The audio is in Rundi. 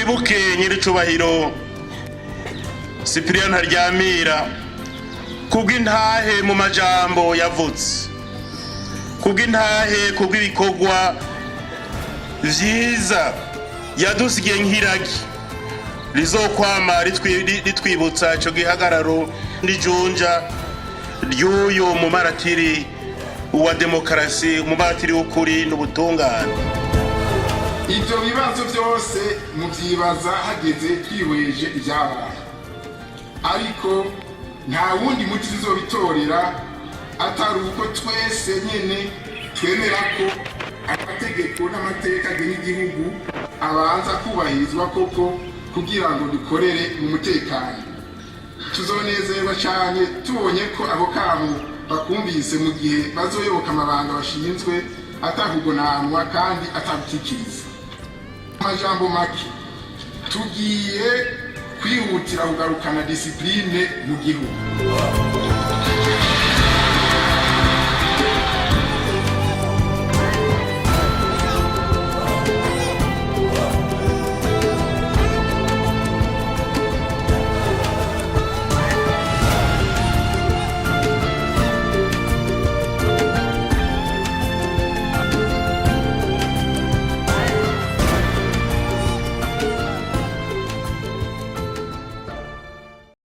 twibuke nyiricubahiro Cyprien Ntaryamira kubw'intahe mu majambo yavutse, kubw'intahe kubw'ibikorwa vyiza yadusigiye nk'iragi rizokwama ritwibutsa ico gihagararo n'ijunja ry'uyu mumaratiri wa demokarasi, umumaratiri w'ukuri n'ubutungane. Ivyo bibazo vyose muvyibaza hageze twihweje ivyabaye, ariko nta wundi muti tuzobitorera atari uko twese nyene twemera ko amategeko n'amateka agena igihugu abanza kubahirizwa koko kugira ngo dukorere mu mutekano. Tuzonezerwa cyane tubonye ko abo kamo bakumvise mu gihe bazoyoboka amabanga bashinzwe atakugonanwa kandi atabikikiriza. Amajambo make, tugiye kwihutira kugarukana disipline mu gihugu.